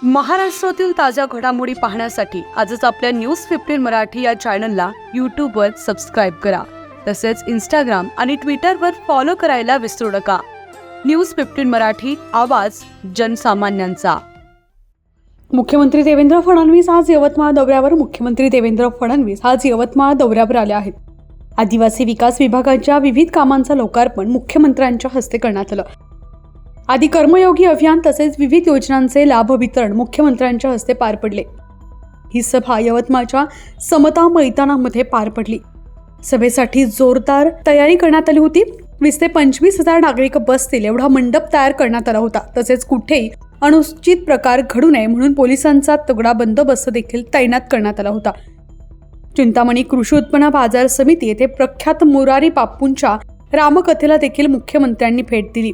महाराष्ट्रातील ताज्या घडामोडी पाहण्यासाठी आजच आपल्या न्यूज 15 मराठी या चॅनलला यूट्यूबवर सबस्क्राईब करा. तसेच इंस्टाग्राम आणि ट्विटरवर फॉलो करायला विसरू नका. न्यूज 15 मराठी, आवाज जनसामान्यांचा. मुख्यमंत्री देवेंद्र फडणवीस आज यवतमाळ दौऱ्यावर. मुख्यमंत्री देवेंद्र फडणवीस आज यवतमाळ दौऱ्यावर आले आहेत. आदिवासी विकास विभागाच्या विविध कामांचं लोकार्पण मुख्यमंत्र्यांच्या हस्ते करण्यात आलं. आदी कर्मयोगी अभियान तसेच विविध योजनांचे लाभ वितरण मुख्यमंत्र्यांच्या हस्ते पार पडले. ही सभा यवतमाळच्या समता मैदानामध्ये पार पडली. सभेसाठी जोरदार तयारी करण्यात आली होती. 20 ते 25 हजार नागरिक बसतील एवढा मंडप तयार करण्यात आला होता. तसेच कुठेही अनुचित प्रकार घडू नये म्हणून पोलिसांचा तगडा बंदोबस्त देखील तैनात करण्यात आला होता. चिंतामणी कृषी उत्पन्न बाजार समिती येथे प्रख्यात मुरारी बापूंच्या रामकथेला देखील मुख्यमंत्र्यांनी भेट दिली.